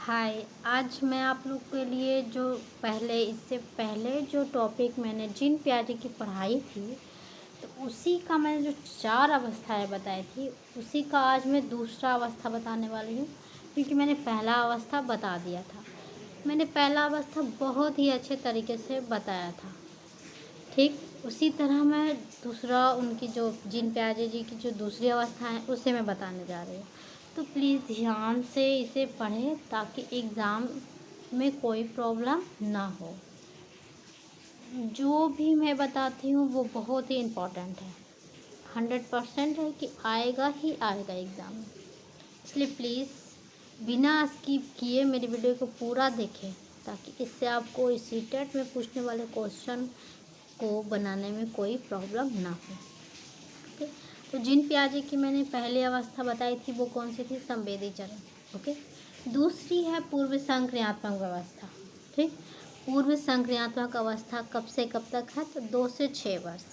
हाय। आज मैं आप लोग के लिए जो इससे पहले जो टॉपिक मैंने जिन प्याजे की पढ़ाई थी, तो उसी का मैंने जो 4 अवस्थाएं बताई थी, उसी का आज मैं दूसरा अवस्था बताने वाली हूँ। क्योंकि मैंने पहला अवस्था बता दिया था। मैंने पहला अवस्था बहुत ही अच्छे तरीके से बताया था। ठीक उसी तरह मैं दूसरा उनकी जो जिन प्याजे जी की जो दूसरी अवस्था है, उसे मैं बताने जा रही हूँ। तो प्लीज़ ध्यान से इसे पढ़ें ताकि एग्ज़ाम में कोई प्रॉब्लम ना हो। जो भी मैं बताती हूँ वो बहुत ही इम्पोर्टेंट है, 100% है कि आएगा ही आएगा एग्ज़ाम में। इसलिए प्लीज़ बिना स्किप किए मेरी वीडियो को पूरा देखें, ताकि इससे आपको इस सीटेट में पूछने वाले क्वेश्चन को बनाने में कोई प्रॉब्लम ना हो। ओके, तो जिन प्याजे की मैंने पहली अवस्था बताई थी वो कौन सी थी? संवेदी चरण। ओके, दूसरी है पूर्व संक्रियात्मक अवस्था। ठीक, पूर्व संक्रियात्मक अवस्था कब से कब तक है? तो 2 से 6 वर्ष।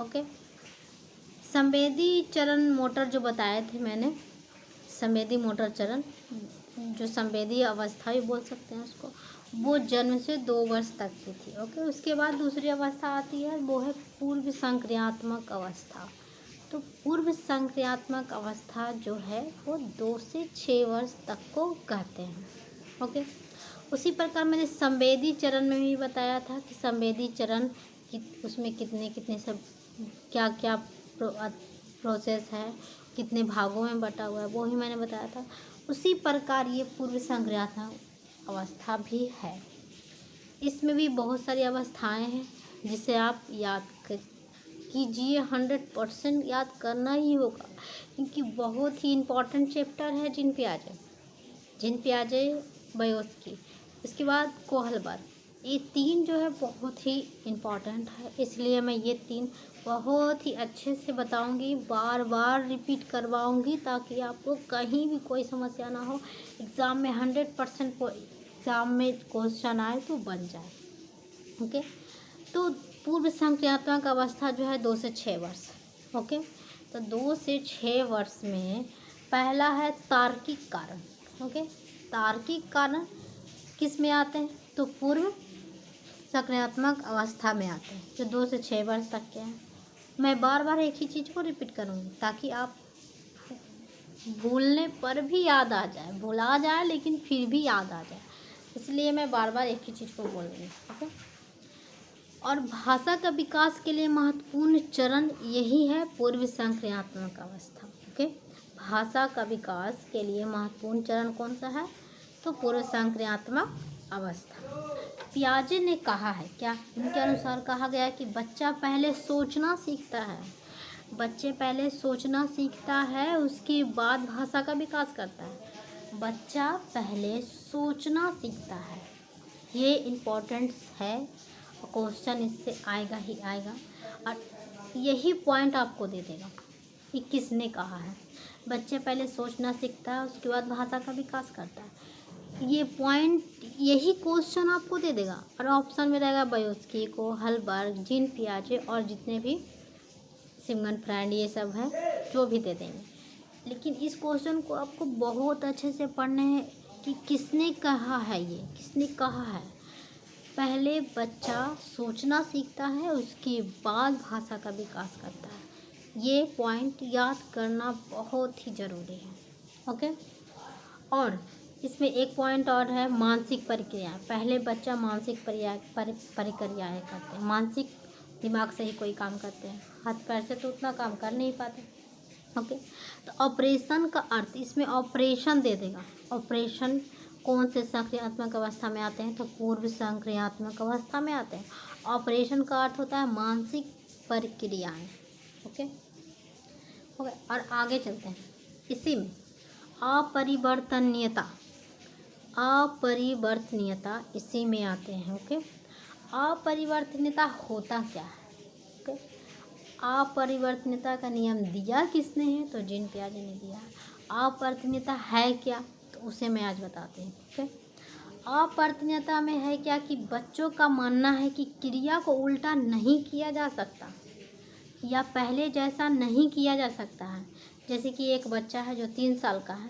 ओके, संवेदी चरण मोटर जो बताए थे मैंने, संवेदी मोटर चरण, जो संवेदी अवस्था भी बोल सकते हैं उसको, वो जन्म से 2 वर्ष तक की थी। ओके, उसके बाद दूसरी अवस्था आती है, वो है पूर्व संक्रियात्मक अवस्था। तो पूर्व संक्रियात्मक अवस्था जो है वो 2 से 6 वर्ष तक को कहते हैं। ओके, उसी प्रकार मैंने संवेदी चरण में भी बताया था कि संवेदी चरण उसमें कितने कितने सब क्या क्या प्रोसेस है, कितने भागों में बटा हुआ है, वो ही मैंने बताया था। उसी प्रकार ये पूर्व संक्रियात्मक अवस्था भी है। इसमें भी बहुत सारी अवस्थाएं हैं जिसे आप याद कीजिए, 100% याद करना ही होगा, क्योंकि बहुत ही इम्पोर्टेंट चैप्टर है जिन प्याजे बायोस्की, उसके बाद कोहलबर। ये 3 जो है बहुत ही इम्पोर्टेंट है, इसलिए मैं ये 3 बहुत ही अच्छे से बताऊंगी, बार बार रिपीट करवाऊंगी, ताकि आपको कहीं भी कोई समस्या ना हो। एग्ज़ाम में 100% एग्ज़ाम में क्वेश्चन आए तो बन जाए। ओके, तो पूर्व संक्रियात्मक अवस्था जो है 2 से 6 वर्ष। ओके, तो 2 से 6 वर्ष में पहला है तार्किक कारण। ओके, तार्किक कारण किस में आते हैं? तो पूर्व संक्रियात्मक अवस्था में आते हैं, जो 2 से 6 वर्ष तक के हैं। मैं बार बार एक ही चीज़ को रिपीट करूँगी ताकि आप भूलने पर भी याद आ जाए, भुला जाए लेकिन फिर भी याद आ जाए, इसलिए मैं बार बार एक ही चीज़ को बोल रही हूँ। ओके, और भाषा का विकास के लिए महत्वपूर्ण चरण यही है, पूर्व संक्रियात्मक अवस्था। ओके, भाषा का विकास के लिए महत्वपूर्ण चरण कौन सा है? तो पूर्व संक्रियात्मक अवस्था। पियाजे ने कहा है, क्या उनके अनुसार कहा गया है कि बच्चा पहले सोचना सीखता है, बच्चे पहले सोचना सीखता है, उसके बाद भाषा का विकास करता है। बच्चा पहले सोचना सीखता है, ये इम्पोर्टेंट है, क्वेश्चन इससे आएगा ही आएगा, और यही पॉइंट आपको दे देगा कि किसने कहा है। बच्चे पहले सोचना सीखता है, उसके बाद भाषा का विकास करता है, ये पॉइंट, यही क्वेश्चन आपको दे देगा। और ऑप्शन में रहेगा बायोस्की, कोहलबर्ग, जिन पियाजे और जितने भी सिमन फ्रेंड, ये सब हैं, जो भी दे देंगे। लेकिन इस क्वेश्चन को आपको बहुत अच्छे से पढ़ने हैं कि किसने कहा है, ये किसने कहा है। पहले बच्चा सोचना सीखता है, उसके बाद भाषा का विकास करता है, ये पॉइंट याद करना बहुत ही ज़रूरी है। ओके, और इसमें एक पॉइंट और है, मानसिक प्रक्रियाएं। पहले बच्चा मानसिक प्रक्रियाएं करते हैं, मानसिक दिमाग से ही कोई काम करते हैं, हाथ पैर से तो उतना काम कर नहीं पाते। ओके, तो ऑपरेशन का अर्थ, इसमें ऑपरेशन दे देगा। ऑपरेशन कौन से संक्रियात्मक अवस्था में आते हैं? तो पूर्व संक्रियात्मक अवस्था में आते हैं। ऑपरेशन का अर्थ होता है मानसिक प्रक्रियाएं। ओके, ओके, और आगे चलते हैं। इसी में अपरिवर्तनीयता, अपरिवर्तनीयता इसी में आते हैं। ओके, अपरिवर्तनीयता होता क्या है? ओके, अपरिवर्तनीयता का नियम दिया किसने है? तो जिन प्याजे ने दिया है। अपरिवर्तनीयता है क्या? तो उसे मैं आज बताती हूँ। ओके, अपरिवर्तनीयता में है क्या कि बच्चों का मानना है कि क्रिया को उल्टा नहीं किया जा सकता, या पहले जैसा नहीं किया जा सकता है। जैसे कि एक बच्चा है जो 3 साल का है,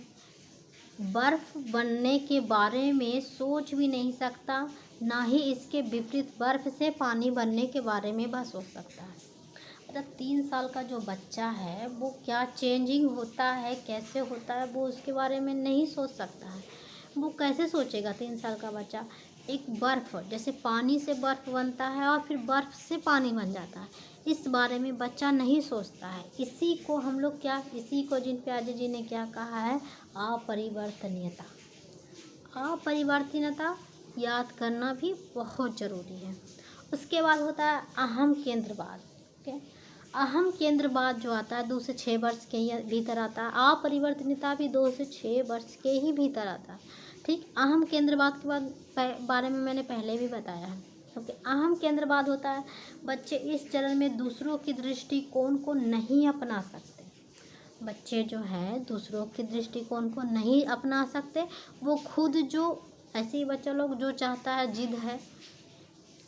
बर्फ़ बनने के बारे में सोच भी नहीं सकता, ना ही इसके विपरीत बर्फ़ से पानी बनने के बारे में वह सोच सकता है। मतलब 3 साल का जो बच्चा है वो क्या चेंजिंग होता है, कैसे होता है, वो उसके बारे में नहीं सोच सकता है। वो कैसे सोचेगा 3 साल का बच्चा? एक बर्फ़, जैसे पानी से बर्फ़ बनता है और फिर बर्फ़ से पानी बन जाता है, इस बारे में बच्चा नहीं सोचता है। इसी को हम लोग क्या, इसी को जिन प्याजे जी ने क्या कहा है, अपरिवर्तनीयता। अपरिवर्तनीयता याद करना भी बहुत ज़रूरी है। उसके बाद होता है अहम केंद्रवाद। ओके, अहम केंद्रवाद जो आता है 2 से 6 वर्ष के ही भीतर आता है। अपरिवर्तनीयता भी 2 से 6 वर्ष के ही भीतर आता है। ठीक, अहम केंद्रवाद के बाद बारे में मैंने पहले भी बताया है। ओके, अहम केंद्रवाद होता है बच्चे इस चरण में दूसरों की दृष्टिकोण को नहीं अपना सकते। बच्चे जो हैं दूसरों के दृष्टिकोण को नहीं अपना सकते। वो खुद जो, ऐसे ही बच्चा लोग जो चाहता है, जिद है,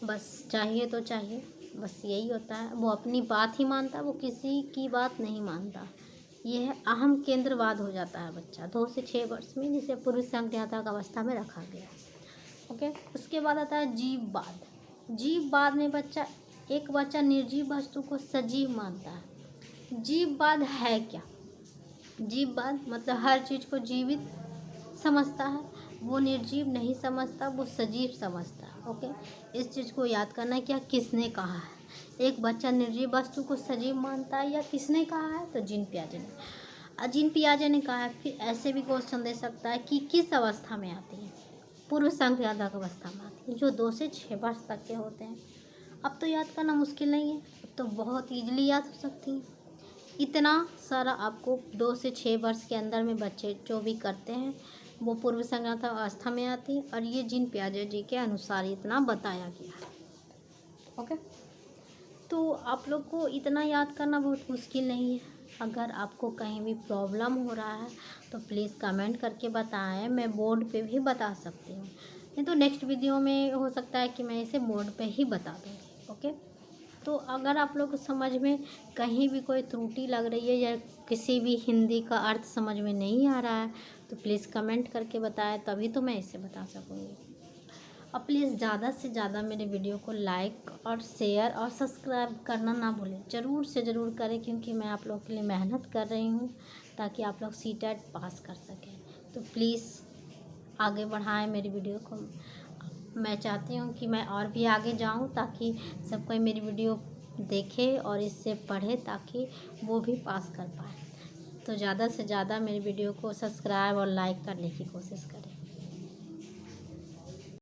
बस चाहिए तो चाहिए, बस यही होता है। वो अपनी बात ही मानता है, वो किसी की बात नहीं मानता। ये है अहम केंद्रवाद हो जाता है बच्चा 2 से 6 वर्ष में, जिसे पूर्व संज्ञानात्मक अवस्था में रखा गया है। ओके, उसके बाद आता है जीववाद। जीववाद में एक बच्चा निर्जीव वस्तु को सजीव मानता है। जीववाद है क्या? जीववाद मतलब हर चीज़ को जीवित समझता है, वो निर्जीव नहीं समझता, वो सजीव समझता है। ओके, इस चीज़ को याद करना है। क्या किसने कहा है? एक बच्चा निर्जीव वस्तु को सजीव मानता है, या किसने कहा है? तो जीन पियाजे ने। जीन पियाजे ने कहा है। फिर ऐसे भी क्वेश्चन दे सकता है कि किस अवस्था में आती है? पूर्व संज्ञानात्मक अवस्था में आती है, जो 2 से 6 वर्ष तक के होते हैं। अब तो याद करना मुश्किल नहीं है, अब तो बहुत ईजिली याद हो सकती है। इतना सारा आपको 2 से 6 वर्ष के अंदर में बच्चे जो भी करते हैं वो पूर्व संज्ञानात्मक अवस्था में आती है, और ये जीन पियाजे जी के अनुसार इतना बताया गया है। ओके, तो आप लोग को इतना याद करना बहुत मुश्किल नहीं है। अगर आपको कहीं भी प्रॉब्लम हो रहा है तो प्लीज़ कमेंट करके बताएं, मैं बोर्ड पे भी बता सकती हूँ। नहीं तो नेक्स्ट वीडियो में हो सकता है कि मैं इसे बोर्ड पे ही बता दूँगी। ओके, तो अगर आप लोग समझ में कहीं भी कोई त्रुटि लग रही है, या किसी भी हिंदी का अर्थ समझ में नहीं आ रहा है, तो प्लीज़ कमेंट करके बताएं, तभी तो मैं इसे बता सकूँगी। अब प्लीज़ ज़्यादा से ज़्यादा मेरे वीडियो को लाइक और शेयर और सब्सक्राइब करना ना भूलें। ज़रूर से ज़रूर करें, क्योंकि मैं आप लोगों के लिए मेहनत कर रही हूँ ताकि आप लोग सीटेट पास कर सकें। तो प्लीज़ आगे बढ़ाएं मेरी वीडियो को। मैं चाहती हूँ कि मैं और भी आगे जाऊँ, ताकि सब कोई मेरी वीडियो देखे और इससे पढ़े, ताकि वो भी पास कर पाए। तो ज़्यादा से ज़्यादा मेरी वीडियो को सब्सक्राइब और लाइक करने की कोशिश करें।